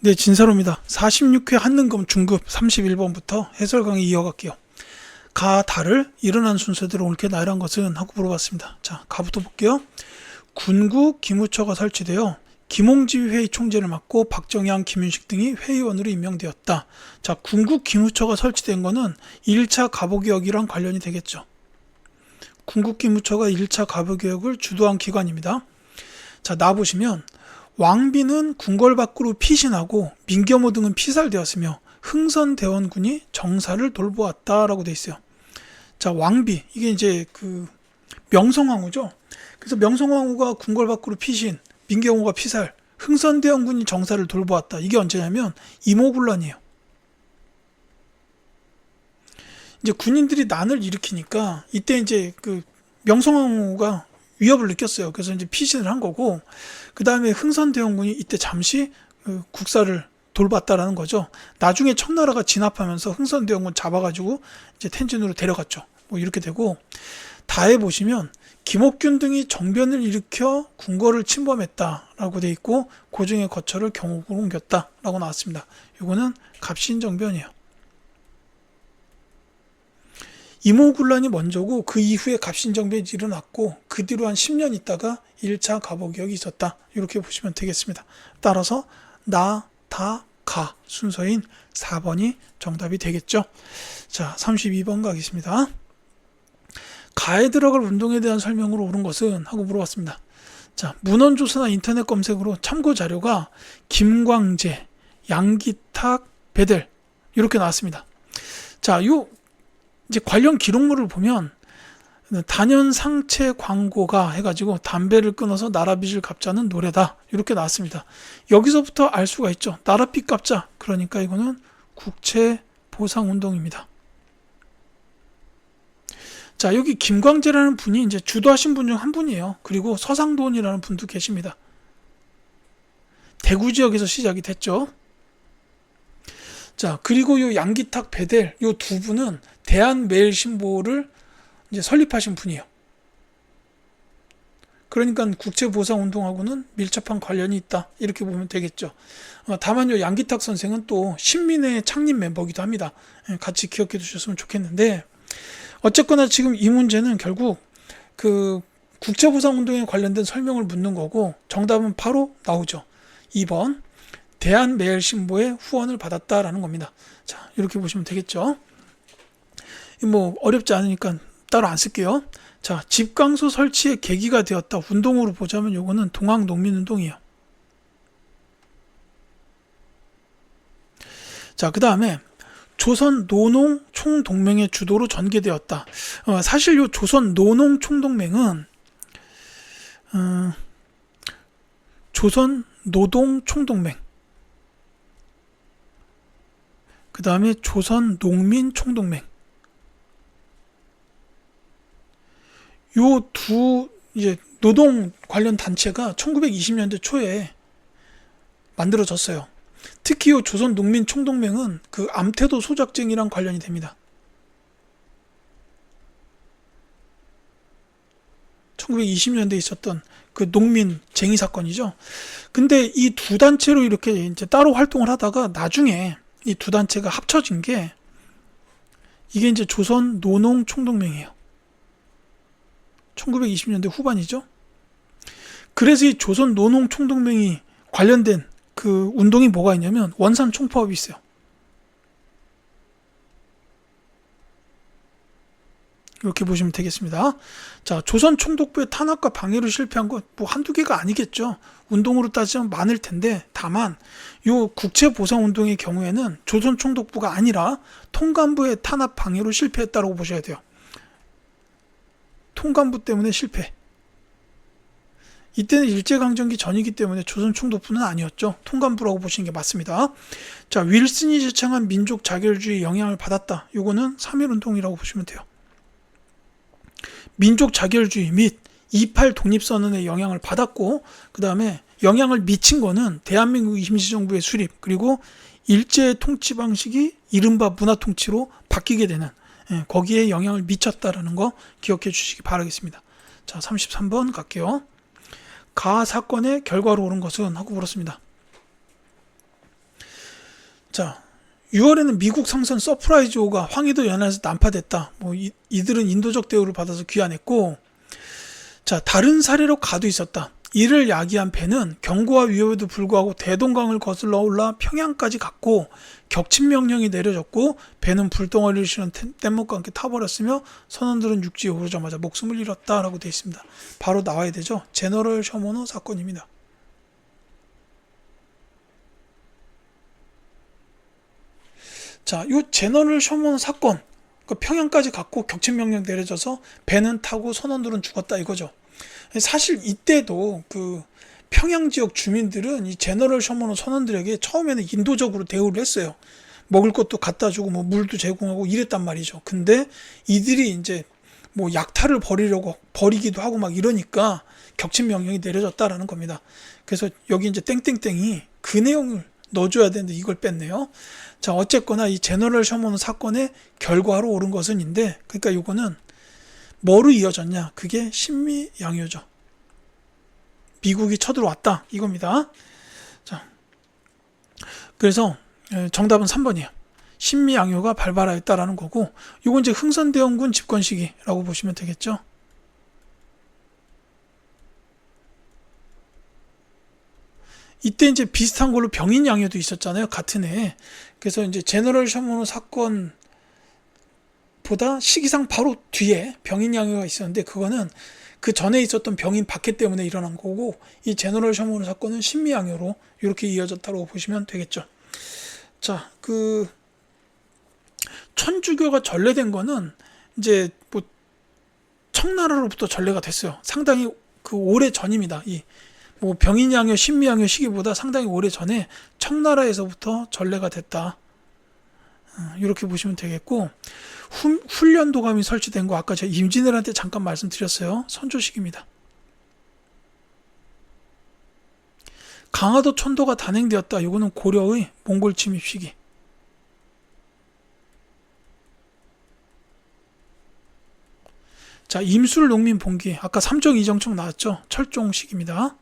네, 진사로입니다. 46회 한능검 중급 31번부터 해설 강의 이어갈게요. 가, 다를 일어난 순서대로 옳게 나열한 것은? 하고 물어봤습니다. 자, 가부터 볼게요. 군구 기무처가 설치되어 김홍지 회의 총재를 맡고 박정양, 김윤식 등이 회의원으로 임명되었다. 자, 군구 기무처가 설치된 거는 1차 가보개혁이랑 관련이 되겠죠. 군구 기무처가 1차 가보개혁을 주도한 기관입니다. 자, 나와보시면 왕비는 궁궐 밖으로 피신하고 민겸호 등은 피살되었으며 흥선대원군이 정사를 돌보았다라고 돼 있어요. 자, 왕비, 이게 이제 그 명성황후죠. 그래서 명성황후가 궁궐 밖으로 피신, 민겸호가 피살, 흥선대원군이 정사를 돌보았다. 이게 언제냐면 이모군란이에요. 이제 군인들이 난을 일으키니까 이때 이제 그 명성황후가 위협을 느꼈어요. 그래서 이제 피신을 한 거고, 그 다음에 흥선대원군이 이때 잠시 국사를 돌봤다라는 거죠. 나중에 청나라가 진압하면서 흥선대원군 잡아가지고 이제 텐진으로 데려갔죠. 뭐 이렇게 되고, 다에 보시면 김옥균 등이 정변을 일으켜 궁궐을 침범했다라고 돼 있고, 고종의 거처를 경옥으로 옮겼다라고 나왔습니다. 이거는 갑신정변이에요. 이모군란이 먼저고 그 이후에 갑신정변이 일어났고 그 뒤로 한 10년 있다가 1차 가보개혁이 있었다. 이렇게 보시면 되겠습니다. 따라서 나, 다, 가 순서인 4번이 정답이 되겠죠. 자, 32번 가겠습니다. 가에 들어갈 운동에 대한 설명으로 옳은 것은? 하고 물어봤습니다. 자, 문헌조사나 인터넷 검색으로 참고 자료가 김광재, 양기탁, 배델 이렇게 나왔습니다. 자, 이제 관련 기록물을 보면 단연 상체 광고가 해가지고 담배를 끊어서 나라빚을 갚자는 노래다 이렇게 나왔습니다. 여기서부터 알 수가 있죠. 나라빚 갚자. 그러니까 이거는 국채보상운동입니다. 자, 여기 김광재라는 분이 이제 주도하신 분 중 한 분이에요. 그리고 서상돈이라는 분도 계십니다. 대구 지역에서 시작이 됐죠. 자, 그리고 요 양기탁, 배델 요 두 분은 대한매일신보를 이제 설립하신 분이에요. 그러니까 국채보상운동하고는 밀접한 관련이 있다. 이렇게 보면 되겠죠. 다만 요 양기탁 선생은 또 신민회 창립 멤버이기도 합니다. 같이 기억해 두셨으면 좋겠는데, 어쨌거나 지금 이 문제는 결국 그 국채보상운동에 관련된 설명을 묻는 거고, 정답은 바로 나오죠. 2번 대한매일신보의 후원을 받았다라는 겁니다. 자, 이렇게 보시면 되겠죠. 뭐 어렵지 않으니까 따로 안 쓸게요. 자, 집강소 설치의 계기가 되었다. 운동으로 보자면 요거는 동학농민운동이에요. 자, 그 다음에 조선노농총동맹의 주도로 전개되었다. 사실 요 조선노농총동맹은 조선노동총동맹, 그 다음에 조선농민총동맹, 요 두 이제 노동 관련 단체가 1920년대 초에 만들어졌어요. 특히 요 조선농민총동맹은 그 암태도 소작쟁이랑 관련이 됩니다. 1920년대에 있었던 그 농민쟁이 사건이죠. 근데 이 두 단체로 이렇게 이제 따로 활동을 하다가 나중에 이 두 단체가 합쳐진 게 이게 이제 조선노농총동맹이에요. 1920년대 후반이죠. 그래서 이 조선노농총동맹이 관련된 그 운동이 뭐가 있냐면 원산 총파업이 있어요. 이렇게 보시면 되겠습니다. 자, 조선 총독부의 탄압과 방해로 실패한 것 뭐 한두 개가 아니겠죠. 운동으로 따지면 많을 텐데, 다만 요 국채보상운동의 경우에는 조선 총독부가 아니라 통감부의 탄압 방해로 실패했다고 보셔야 돼요. 통감부 때문에 실패. 이때는 일제강점기 전이기 때문에 조선 총독부는 아니었죠. 통감부라고 보시는 게 맞습니다. 자, 윌슨이 제창한 민족 자결주의 영향을 받았다. 요거는 3.1운동이라고 보시면 돼요. 민족 자결주의 및 28 독립선언의 영향을 받았고, 그 다음에 영향을 미친 거는 대한민국 임시정부의 수립, 그리고 일제 통치 방식이 이른바 문화통치로 바뀌게 되는, 거기에 영향을 미쳤다라는 거 기억해 주시기 바라겠습니다. 자, 33번 갈게요. 가 사건의 결과로 옳은 것은? 하고 물었습니다. 자, 6월에는 미국 상선 서프라이즈호가 황해도 연안에서 난파됐다. 뭐 이들은 인도적 대우를 받아서 귀환했고, 자, 다른 사례로 가도 있었다. 이를 야기한 배는 경고와 위협에도 불구하고 대동강을 거슬러 올라 평양까지 갔고 격침 명령이 내려졌고 배는 불덩어리를 실은 뗏목과 함께 타버렸으며 선원들은 육지에 오르자마자 목숨을 잃었다라고 되어 있습니다. 바로 나와야 되죠. 제너럴 셔머너 사건입니다. 자, 이 제너럴 셔머너 사건, 그 평양까지 갔고 격침 명령 내려져서 배는 타고 선원들은 죽었다 이거죠. 사실 이때도 그 평양 지역 주민들은 이 제너럴 셔머너 선원들에게 처음에는 인도적으로 대우를 했어요. 먹을 것도 갖다 주고 뭐 물도 제공하고 이랬단 말이죠. 근데 이들이 이제 뭐 약탈을 벌이기도 하고 막 이러니까 격침 명령이 내려졌다라는 겁니다. 그래서 여기 이제 땡땡땡이 그 내용을 넣어줘야 되는데 이걸 뺐네요. 자, 어쨌거나 이 제너럴 셔머너 사건의 결과로 옳은 것은인데, 그러니까 요거는 뭐로 이어졌냐? 그게 신미양요죠. 미국이 쳐들어왔다 이겁니다. 자, 그래서 정답은 3번이에요. 신미양요가 발발하였다라는 거고, 요건 이제 흥선대원군 집권 시기라고 보시면 되겠죠. 이때 이제 비슷한 걸로 병인양요도 있었잖아요. 같은 해에. 그래서 이제 제너럴 셔머너 사건 보다 시기상 바로 뒤에 병인양요가 있었는데 그거는 그 전에 있었던 병인 박해 때문에 일어난 거고, 이 제너럴 셔머너 사건은 신미양요로 이렇게 이어졌다고 보시면 되겠죠. 자, 그 천주교가 전래된 거는 이제 뭐 청나라로부터 전래가 됐어요. 상당히 그 오래 전입니다. 이 뭐 병인양요, 신미양요 시기보다 상당히 오래 전에 청나라에서부터 전래가 됐다. 이렇게 보시면 되겠고, 훈련도감이 설치된 거 아까 제가 임진왜란때 잠깐 말씀드렸어요. 선조식입니다. 강화도 천도가 단행되었다. 이거는 고려의 몽골 침입 시기. 자, 임술 농민 봉기. 아까 삼종 이정청 나왔죠. 철종식입니다.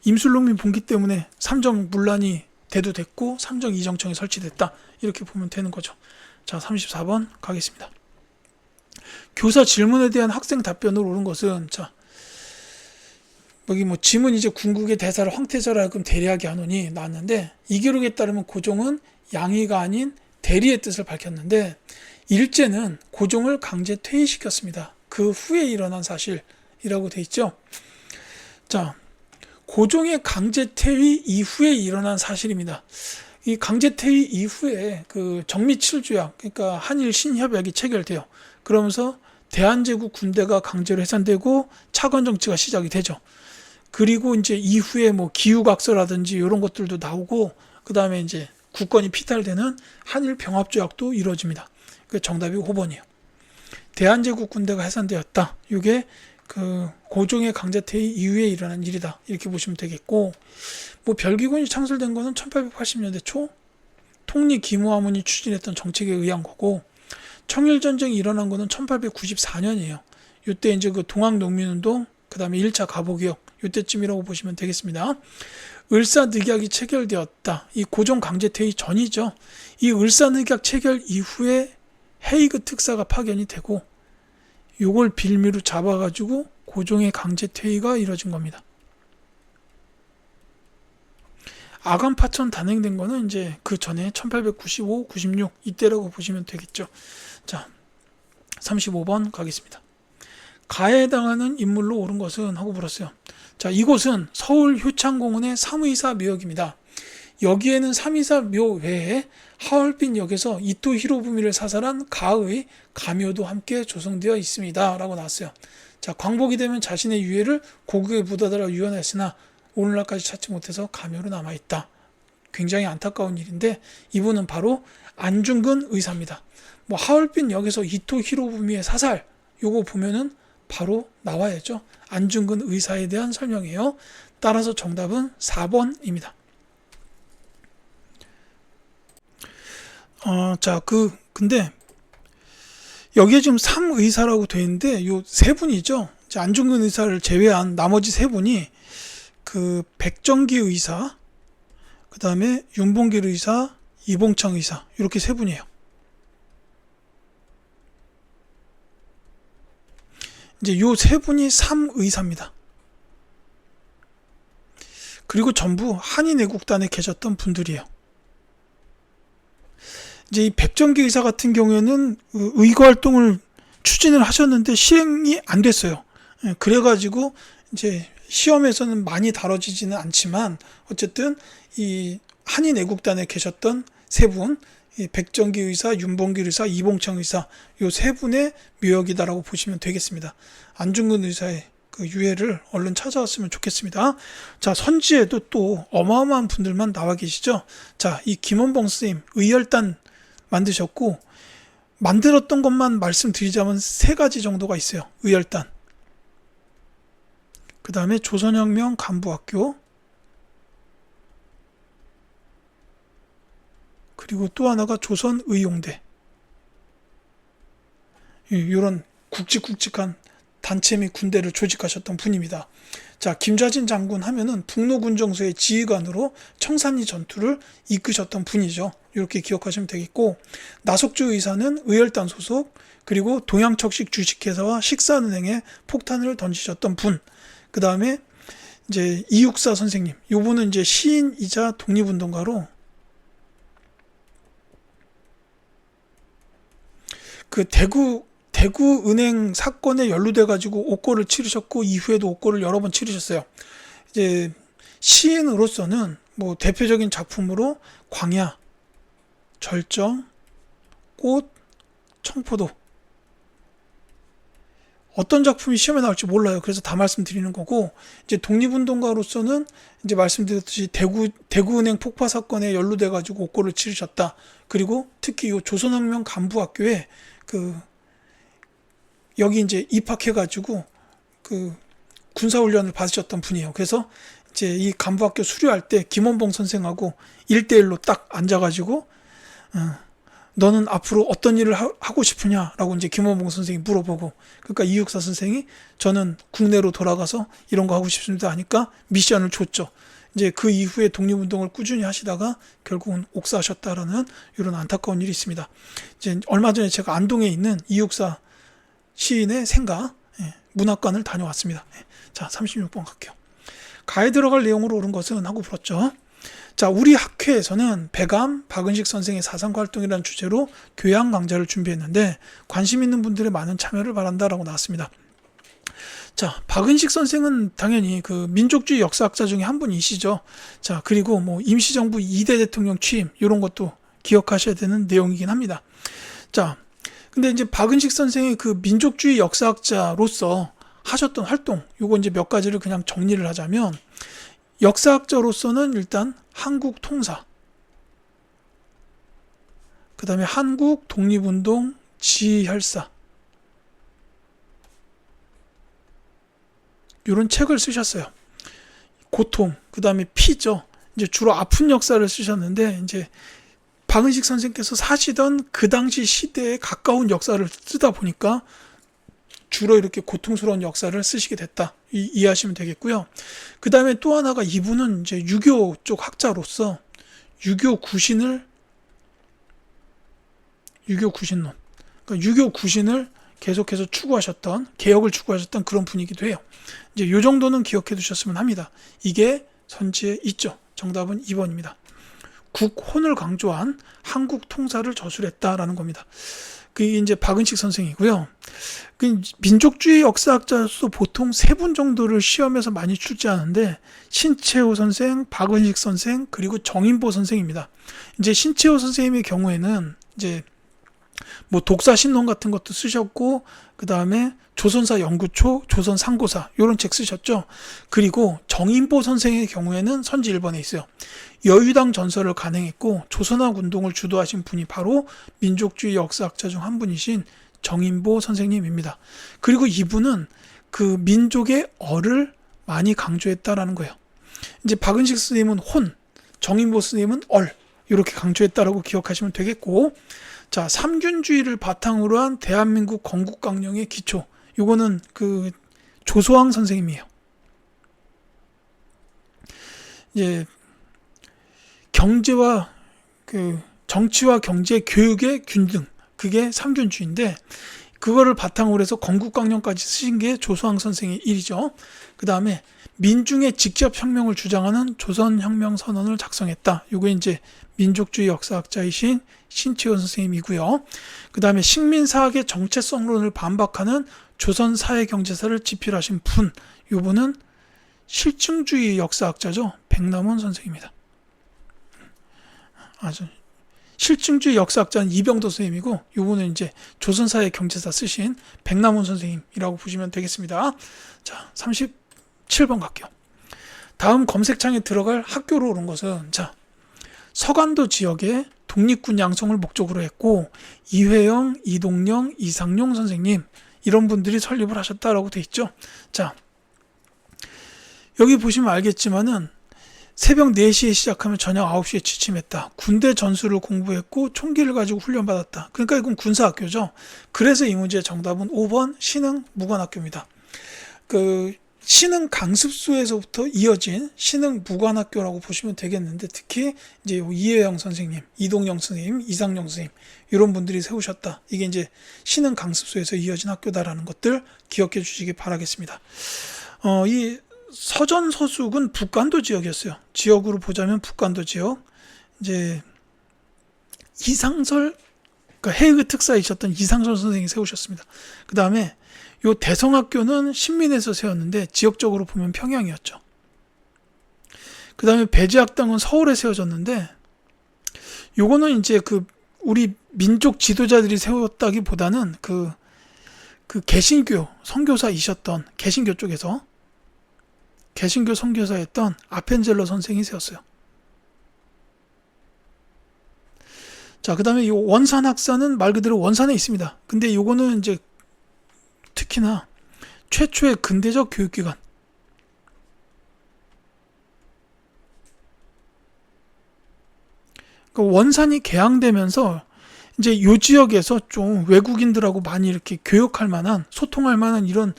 임술 농민 봉기 때문에 삼정 문란이 대두됐고 삼정 이정청이 설치됐다. 이렇게 보면 되는 거죠. 자, 34번 가겠습니다. 교사 질문에 대한 학생 답변으로 옳은 것은, 자, 여기 뭐 지문 이제 궁극의 대사를 황태자라 그럼 대리하게 하노니 나왔는데, 이 기록에 따르면 고종은 양의가 아닌 대리의 뜻을 밝혔는데, 일제는 고종을 강제 퇴위시켰습니다. 그 후에 일어난 사실이라고 돼 있죠. 자, 고종의 강제 퇴위 이후에 일어난 사실입니다. 이 강제 퇴위 이후에 그 정미칠조약, 그러니까 한일 신협약이 체결돼요. 그러면서 대한제국 군대가 강제로 해산되고 차관 정치가 시작이 되죠. 그리고 이제 이후에 뭐 기후각서라든지 이런 것들도 나오고, 그 다음에 이제 국권이 피탈되는 한일 병합조약도 이루어집니다. 그 정답이 5번이에요. 대한제국 군대가 해산되었다. 이게 그 고종의 강제 퇴위 이후에 일어난 일이다. 이렇게 보시면 되겠고, 뭐 별기군이 창설된 거는 1880년대 초 통리 기무화문이 추진했던 정책에 의한 거고, 청일전쟁이 일어난 거는 1894년이에요. 이때 이제 그 동학농민운동, 그 다음에 1차 가보개혁, 이때쯤이라고 보시면 되겠습니다. 을사늑약이 체결되었다. 이 고종 강제 퇴위 전이죠. 이 을사늑약 체결 이후에 헤이그 특사가 파견이 되고, 요걸 빌미로 잡아가지고 고종의 강제 퇴위가 이뤄진 겁니다. 아간파천 단행된 거는 이제 그 전에 1895, 96 이때라고 보시면 되겠죠. 자, 35번 가겠습니다. 가해에 해당하는 인물로 옳은 것은 하고 물었어요. 자, 이곳은 서울 효창공원의 삼의사 묘역입니다. 여기에는 삼의사 묘 외에 하얼빈역에서 이토 히로부미를 사살한 가의 가묘도 함께 조성되어 있습니다. 라고 나왔어요. 자, 광복이 되면 자신의 유해를 고국에 묻어달라고 유언했으나 오늘날까지 찾지 못해서 가묘로 남아있다. 굉장히 안타까운 일인데, 이분은 바로 안중근 의사입니다. 뭐 하얼빈역에서 이토 히로부미의 사살, 요거 보면은 바로 나와야죠. 안중근 의사에 대한 설명이에요. 따라서 정답은 4번입니다. 자, 근데 여기에 지금 3의사라고 되어 있는데 요 세 분이죠. 안중근 의사를 제외한 나머지 세 분이 그 백정기 의사, 그 다음에 윤봉길 의사, 이봉창 의사, 이렇게 세 분이에요. 이제 요 세 분이 3의사입니다. 그리고 전부 한인애국단에 계셨던 분들이에요. 이제 이 백정기 의사 같은 경우에는 의거 활동을 추진을 하셨는데 실행이 안 됐어요. 그래가지고 이제 시험에서는 많이 다뤄지지는 않지만 어쨌든 이 한인애국단에 계셨던 세 분, 백정기 의사, 윤봉길 의사, 이봉창 의사, 요 세 분의 묘역이다라고 보시면 되겠습니다. 안중근 의사의 그 유해를 얼른 찾아왔으면 좋겠습니다. 자, 선지에도 또 어마어마한 분들만 나와 계시죠. 자, 이 김원봉 선생님 의열단 만드셨고, 만들었던 것만 말씀드리자면 세 가지 정도가 있어요. 의열단, 그 다음에 조선혁명 간부학교, 그리고 또 하나가 조선의용대. 이런 굵직굵직한 단체 및 군대를 조직하셨던 분입니다. 자, 김좌진 장군 하면은 북로군정소의 지휘관으로 청산리 전투를 이끄셨던 분이죠. 이렇게 기억하시면 되겠고, 나석주 의사는 의열단 소속, 그리고 동양척식 주식회사와 식산은행에 폭탄을 던지셨던 분. 그 다음에 이제 이육사 선생님, 요분은 이제 시인이자 독립운동가로 그 대구은행 사건에 연루돼가지고 옥고를 치르셨고, 이후에도 옥고를 여러 번 치르셨어요. 이제 시인으로서는 뭐 대표적인 작품으로 광야, 절정, 꽃, 청포도. 어떤 작품이 시험에 나올지 몰라요. 그래서 다 말씀드리는 거고, 이제 독립운동가로서는 이제 말씀드렸듯이 대구은행 폭파 사건에 연루돼가지고 옥고를 치르셨다. 그리고 특히 이 조선혁명 간부학교에 여기 이제 입학해가지고 군사훈련을 받으셨던 분이에요. 그래서 이제 이 간부학교 수료할 때 김원봉 선생하고 1대1로 딱 앉아가지고, 너는 앞으로 어떤 일을 하고 싶으냐라고 이제 김원봉 선생이 물어보고, 그러니까 이육사 선생이 저는 국내로 돌아가서 이런 거 하고 싶습니다 하니까 미션을 줬죠. 이제 그 이후에 독립운동을 꾸준히 하시다가 결국은 옥사하셨다라는 이런 안타까운 일이 있습니다. 이제 얼마 전에 제가 안동에 있는 이육사 시인의 생가 문학관을 다녀왔습니다. 자, 36번 갈게요. 가에 들어갈 내용으로 옳은 것은 하고 풀었죠. 자, 우리 학회에서는 배감 박은식 선생의 사상과 활동이라는 주제로 교양 강좌를 준비했는데 관심 있는 분들의 많은 참여를 바란다라고 나왔습니다. 자, 박은식 선생은 당연히 그 민족주의 역사학자 중에 한 분이시죠. 자, 그리고 뭐 임시정부 2대 대통령 취임 이런 것도 기억하셔야 되는 내용이긴 합니다. 자, 근데 이제 박은식 선생이 그 민족주의 역사학자로서 하셨던 활동, 요거 이제 몇 가지를 그냥 정리를 하자면, 역사학자로서는 일단 한국 통사, 그 다음에 한국 독립운동 지혈사, 이런 책을 쓰셨어요. 고통, 그 다음에 피죠. 이제 주로 아픈 역사를 쓰셨는데, 이제 박은식 선생께서 사시던 그 당시 시대에 가까운 역사를 쓰다 보니까 주로 이렇게 고통스러운 역사를 쓰시게 됐다. 이해하시면 되겠고요. 그 다음에 또 하나가 이분은 이제 유교 쪽 학자로서 유교 구신론, 그러니까 유교 구신을 계속해서 추구하셨던, 개혁을 추구하셨던 그런 분이기도 해요. 이제 요 정도는 기억해 두셨으면 합니다. 이게 선지에 있죠. 정답은 2번입니다. 국혼을 강조한 한국 통사를 저술했다라는 겁니다. 그게 이제 박은식 선생이고요. 그 민족주의 역사학자로서 보통 세 분 정도를 시험에서 많이 출제하는데, 신채호 선생, 박은식 선생, 그리고 정인보 선생입니다. 이제 신채호 선생님의 경우에는 이제 뭐 독사신론 같은 것도 쓰셨고, 그 다음에 조선사 연구초, 조선 상고사 이런 책 쓰셨죠. 그리고 정인보 선생의 경우에는 선지 1번에 있어요. 여유당 전설을 간행했고 조선학 운동을 주도하신 분이 바로 민족주의 역사학자 중 한 분이신 정인보 선생님입니다. 그리고 이분은 그 민족의 어를 많이 강조했다라는 거예요. 이제 박은식 스님은 혼, 정인보 스님은 얼, 이렇게 강조했다라고 기억하시면 되겠고, 자, 삼균주의를 바탕으로 한 대한민국 건국강령의 기초, 요거는 그 조소왕 선생님이에요. 이제 경제와 정치와 경제, 교육의 균등, 그게 삼균주의인데 그거를 바탕으로 해서 건국강령까지 쓰신 게 조수왕 선생의 일이죠. 그 다음에 민중의 직접 혁명을 주장하는 조선혁명선언을 작성했다. 이게 이제 민족주의 역사학자이신 신채원 선생님이고요. 그 다음에 식민사학의 정체성론을 반박하는 조선사회경제사를 집필하신 분, 이분은 실증주의 역사학자죠. 백남원 선생입니다. 실증주의 역사학자는 이병도 선생님이고, 이분은 이제 조선사회 경제사 쓰신 백남원 선생님이라고 보시면 되겠습니다. 자, 37번 갈게요. 다음 검색창에 들어갈 학교로 오른 것은, 자, 서간도 지역의 독립군 양성을 목적으로 했고, 이회영, 이동영, 이상용 선생님, 이런 분들이 설립을 하셨다라고 돼 있죠. 자, 여기 보시면 알겠지만은, 새벽 4시에 시작하면 저녁 9시에 취침했다. 군대 전술을 공부했고 총기를 가지고 훈련받았다. 그러니까 이건 군사학교죠. 그래서 이 문제의 정답은 5번 신흥 무관학교입니다. 신흥 강습소에서부터 이어진 신흥 무관학교라고 보시면 되겠는데, 특히 이제 이혜영 선생님, 이동영 선생님, 이상용 선생님 이런 분들이 세우셨다. 이게 이제 신흥 강습소에서 이어진 학교다라는 것들 기억해 주시기 바라겠습니다. 이 서전 서숙은 북간도 지역이었어요. 지역으로 보자면 북간도 지역. 이제 이상설, 그러니까 해외 특사이셨던 이상설 선생님이 세우셨습니다. 그 다음에 요 대성학교는 신민에서 세웠는데 지역적으로 보면 평양이었죠. 그 다음에 배제학당은 서울에 세워졌는데, 요거는 이제 우리 민족 지도자들이 세웠다기보다는 개신교 선교사이셨던 개신교 쪽에서 개신교 선교사였던 아펜젤러 선생이 세웠어요. 자, 그 다음에 이 원산학사는 말 그대로 원산에 있습니다. 근데 요거는 이제 특히나 최초의 근대적 교육기관. 원산이 개항되면서 이제 요 지역에서 좀 외국인들하고 많이 이렇게 교육할 만한, 소통할 만한 이런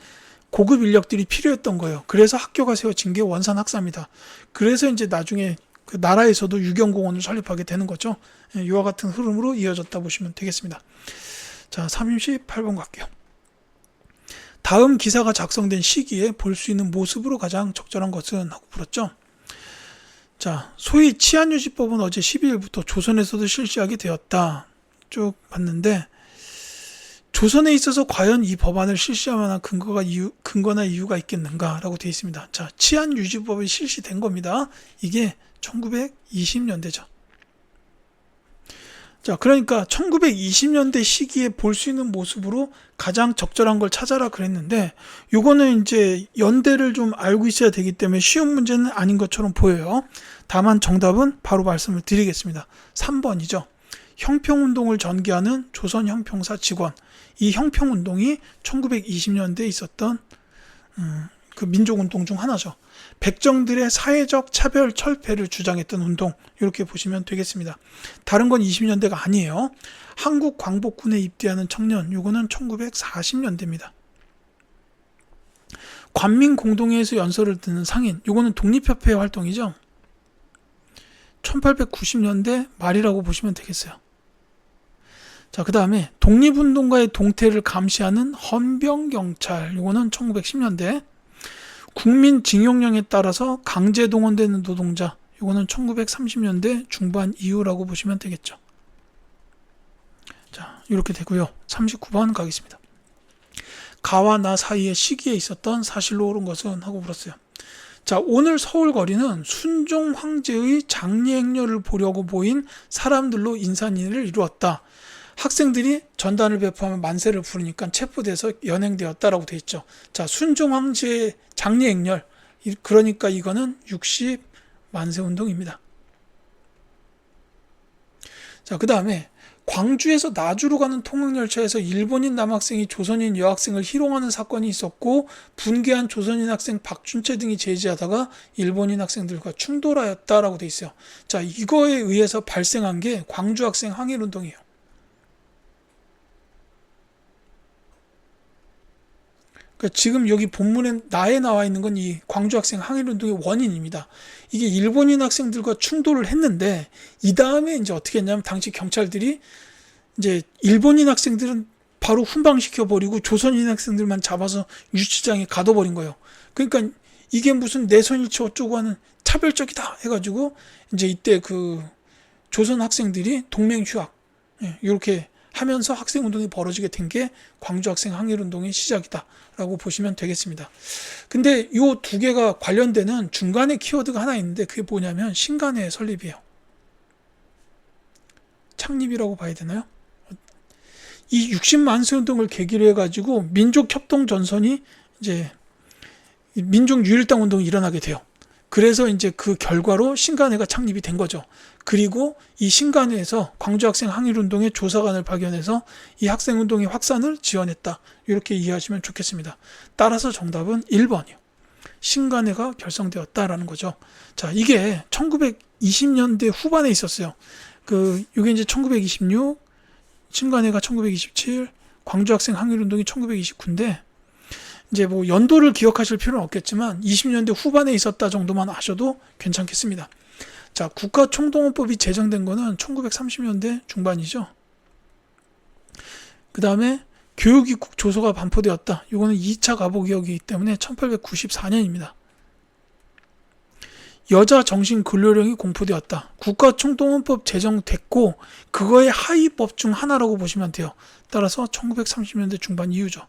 고급 인력들이 필요했던 거예요. 그래서 학교가 세워진 게 원산학사입니다. 그래서 이제 나중에 나라에서도 유경공원을 설립하게 되는 거죠. 이와 같은 흐름으로 이어졌다 보시면 되겠습니다. 자, 38번 갈게요. 다음 기사가 작성된 시기에 볼 수 있는 모습으로 가장 적절한 것은 하고 물었죠. 자, 소위 치안유지법은 어제 12일부터 조선에서도 실시하게 되었다. 쭉 봤는데, 조선에 있어서 과연 이 법안을 실시할 만한 근거나 이유가 있겠는가라고 되어 있습니다. 자, 치안유지법이 실시된 겁니다. 이게 1920년대죠. 자, 그러니까 1920년대 시기에 볼 수 있는 모습으로 가장 적절한 걸 찾아라 그랬는데, 요거는 이제 연대를 좀 알고 있어야 되기 때문에 쉬운 문제는 아닌 것처럼 보여요. 다만 정답은 바로 말씀을 드리겠습니다. 3번이죠. 형평운동을 전개하는 조선형평사 직원. 이 형평운동이 1920년대에 있었던 민족운동 중 하나죠. 백정들의 사회적 차별 철폐를 주장했던 운동, 이렇게 보시면 되겠습니다. 다른 건 20년대가 아니에요. 한국 광복군에 입대하는 청년, 요거는 1940년대입니다. 관민공동회에서 연설을 듣는 상인, 요거는 독립협회 활동이죠. 1890년대 말이라고 보시면 되겠어요. 자, 그 다음에 독립운동가의 동태를 감시하는 헌병경찰, 요거는 1910년대. 국민징용령에 따라서 강제 동원되는 노동자, 요거는 1930년대 중반 이후라고 보시면 되겠죠. 자, 이렇게 되고요. 39번 가겠습니다. 가와 나 사이의 시기에 있었던 사실로 옳은 것은 하고 물었어요. 자, 오늘 서울 거리는 순종 황제의 장례 행렬을 보려고 모인 사람들로 인산인해를 이루었다. 학생들이 전단을 배포하면 만세를 부르니까 체포돼서 연행되었다라고 되어 있죠. 자, 순종 황제의 장례 행렬, 그러니까 이거는 60 만세 운동입니다. 자, 그 다음에 광주에서 나주로 가는 통학열차에서 일본인 남학생이 조선인 여학생을 희롱하는 사건이 있었고, 분개한 조선인 학생 박준채 등이 제지하다가 일본인 학생들과 충돌하였다라고 되어 있어요. 자, 이거에 의해서 발생한 게 광주 학생 항일운동이에요. 그러니까 지금 여기 본문에 나에 나와 있는 건 이 광주 학생 항일운동의 원인입니다. 이게 일본인 학생들과 충돌을 했는데 이 다음에 이제 어떻게 했냐면 당시 경찰들이 이제 일본인 학생들은 바로 훈방시켜 버리고 조선인 학생들만 잡아서 유치장에 가둬버린 거예요. 그러니까 이게 무슨 내선일치 어쩌고 하는 차별적이다 해가지고 이제 이때 그 조선 학생들이 동맹 휴학 이렇게 하면서 학생운동이 벌어지게 된 게 광주 학생 항일운동의 시작이다라고 보시면 되겠습니다. 근데 이 두 개가 관련되는 중간에 키워드가 하나 있는데 그게 뭐냐면 신간의 설립이에요. 창립이라고 봐야 되나요? 이 60만세 운동을 계기로 해가지고 민족협동전선이 이제 민족유일당 운동이 일어나게 돼요. 그래서 이제 그 결과로 신간회가 창립이 된 거죠. 그리고 이 신간회에서 광주 학생 항일운동의 조사관을 파견해서 이 학생운동의 확산을 지원했다. 이렇게 이해하시면 좋겠습니다. 따라서 정답은 1번이요. 신간회가 결성되었다라는 거죠. 자, 이게 1920년대 후반에 있었어요. 이게 이제 1926, 신간회가 1927, 광주 학생 항일운동이 1929인데 이제 뭐 연도를 기억하실 필요는 없겠지만 20년대 후반에 있었다 정도만 아셔도 괜찮겠습니다. 자, 국가총동원법이 제정된 거는 1930년대 중반이죠. 그 다음에 교육입국 조서가 반포되었다. 이거는 2차 가보개혁이기 때문에 1894년입니다. 여자 정신 근로령이 공포되었다. 국가총동원법 제정됐고 그거의 하위법 중 하나라고 보시면 돼요. 따라서 1930년대 중반 이후죠.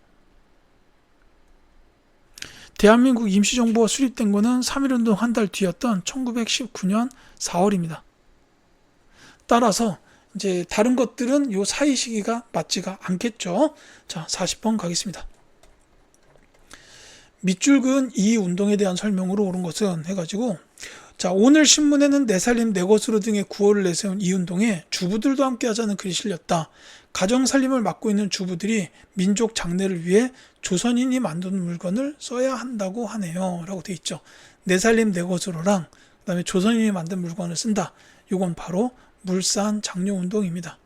대한민국 임시정부가 수립된 거는 3.1운동 한 달 뒤였던 1919년 4월입니다. 따라서 이제 다른 것들은 요 사이 시기가 맞지가 않겠죠. 자, 40번 가겠습니다. 밑줄 그은 이 운동에 대한 설명으로 옳은 것은 해가지고 자, 오늘 신문에는 내 살림 내 것으로 등의 구호를 내세운 이 운동에 주부들도 함께 하자는 글이 실렸다. 가정살림을 맡고 있는 주부들이 민족 장래를 위해 조선인이 만든 물건을 써야 한다고 하네요. 라고 돼 있죠. 내 살림 내 것으로랑 그 다음에 조선인이 만든 물건을 쓴다. 이건 바로 물산 장려운동입니다.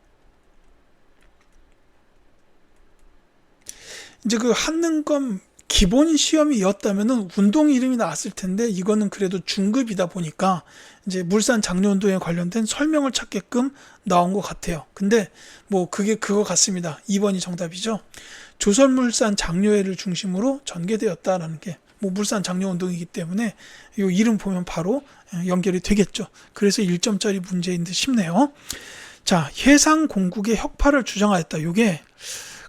이제 그 한능검 기본 시험이었다면은 운동 이름이 나왔을 텐데 이거는 그래도 중급이다 보니까 이제 물산 장려운동에 관련된 설명을 찾게끔 나온 것 같아요. 근데 뭐 그게 그거 같습니다. 2번이 정답이죠. 조선물산 장려회를 중심으로 전개되었다라는 게 뭐 물산 장려운동이기 때문에 이 이름 보면 바로 연결이 되겠죠. 그래서 1점짜리 문제인 듯 싶네요. 자, 해상공국의 혁파를 주장하였다. 이게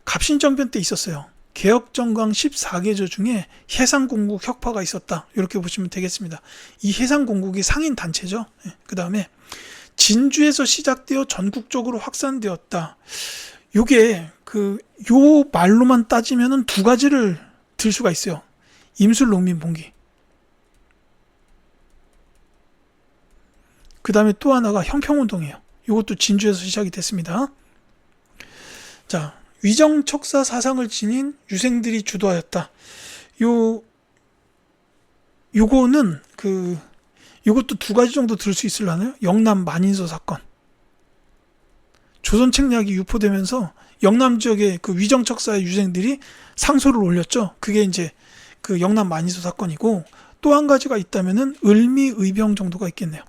갑신정변 때 있었어요. 개혁정강 14개조 중에 해상공국 혁파가 있었다. 이렇게 보시면 되겠습니다. 이 해상공국이 상인단체죠. 그 다음에 진주에서 시작되어 전국적으로 확산되었다. 요게 요 말로만 따지면은 두 가지를 들 수가 있어요. 임술농민봉기. 그 다음에 또 하나가 형평운동이에요. 이것도 진주에서 시작이 됐습니다. 자, 위정척사 사상을 지닌 유생들이 주도하였다. 요거는 요것도 두 가지 정도 들을 수 있으려나요? 영남 만인서 사건. 조선 책략이 유포되면서 영남 지역의 그 위정척사의 유생들이 상소를 올렸죠. 그게 이제 그 영남 만인서 사건이고 또 한 가지가 있다면은 을미의병 정도가 있겠네요.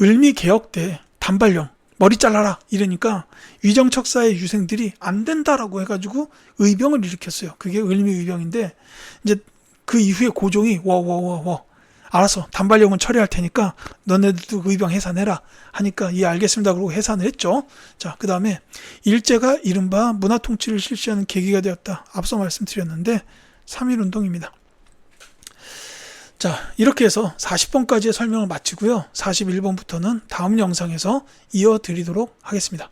을미개혁 때 단발령 머리 잘라라 이러니까 위정척사의 유생들이 안 된다라고 해가지고 의병을 일으켰어요. 그게 을미의병인데 이제 그 이후에 고종이 알았어, 단발령은 처리할 테니까 너네들도 의병 해산해라 하니까 예 알겠습니다 그러고 해산을 했죠. 자, 그 다음에 일제가 이른바 문화통치를 실시하는 계기가 되었다. 앞서 말씀드렸는데 3.1운동입니다. 자, 이렇게 해서 40번까지의 설명을 마치고요. 41번부터는 다음 영상에서 이어드리도록 하겠습니다.